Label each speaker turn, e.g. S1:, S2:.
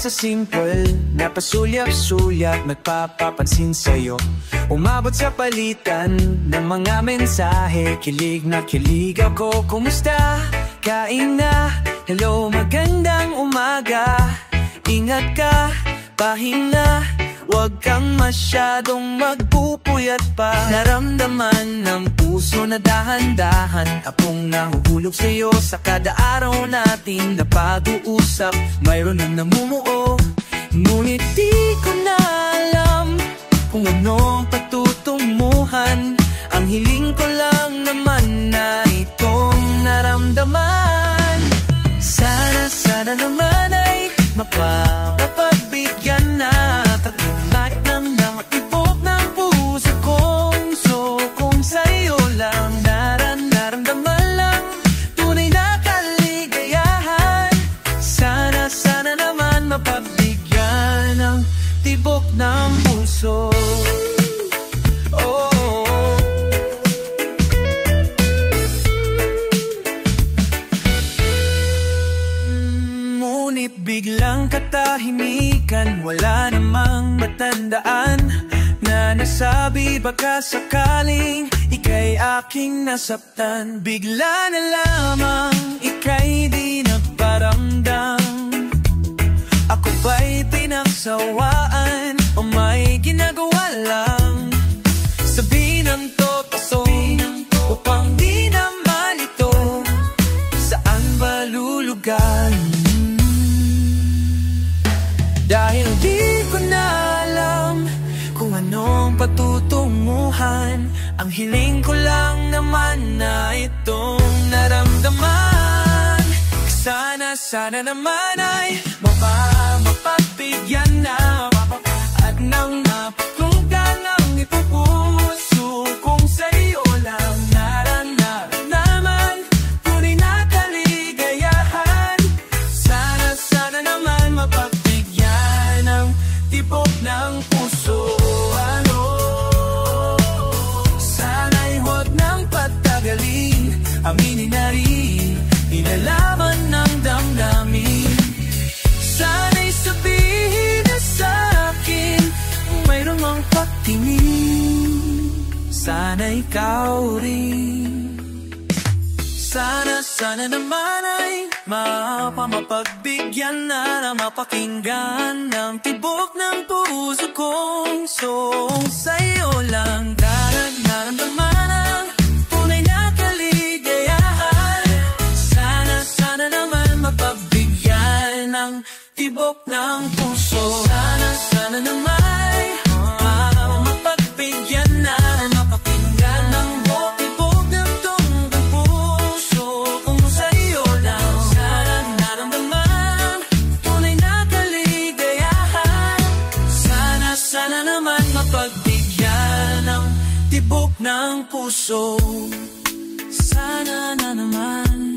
S1: sa simple na pasulyap-sulyap nagpapapansin sa'yo. Umabot sa palitan ng mga mensahe, kilig na kilig ako. Kumusta? Kain na? Hello, magandang umaga. Ingat ka, pahinga. Huwag kang masyadong magpupuyat pa. Naramdaman ng puso na dahan-dahan, apong nahuhulog sa'yo sa kada araw natin na pag-uusap. Mayroon na namumuo, ngunit di ko na alam kung anong patutunguhan. Ang hiling ko lang naman na itong naramdaman. Sana naman ay mapagbigyan na. Taglay ng nakatibok ng puso kong so. Kung sa'yo lang naramdaman lang tunay na kaligayahan. Sana naman mapagbigyan ng tibok ng puso. Biglang katahimikan, wala namang matandaan na nasabi baka sakaling ika'y aking nasaktan. Bigla na lamang ika'y di nagparamdam. Ako ba'y pinagsawaan o may ginagawa lang? Sabihin ang totoo upang di na malito. Saan ba lulugan? Dahil di ko na alam kung anong patutunguhan. Ang hiling ko lang naman na itong naramdaman. Sana naman ay mapagbigyan na. At nang mapatunggan ang ipupuso kung sa'yo lang naman tunay na kaligayahan. Sana naman mapagbigyan ng tibok ng puso. Sana'y huwag nang patagalin, aminin na rin, inalaman ng damdamin. Sana'y sabihin na sa'kin kung mayroon mang pagtingin. Sana ikaw rin. Sana naman ay mapagbigyan na mapakinggan ng tibok ng puso kong so. Sa'yo lang naramdaman ang tunay na kaligayahan. Sana naman mapagbigyan ng tibok ng puso. Sana naman ay mapagbigyan na mapakinggan ng tibok ng puso kung sa'yo lang naramdaman tunay na kaligayahan. Sana naman mapagbigyan ng tibok ng puso. Sana na naman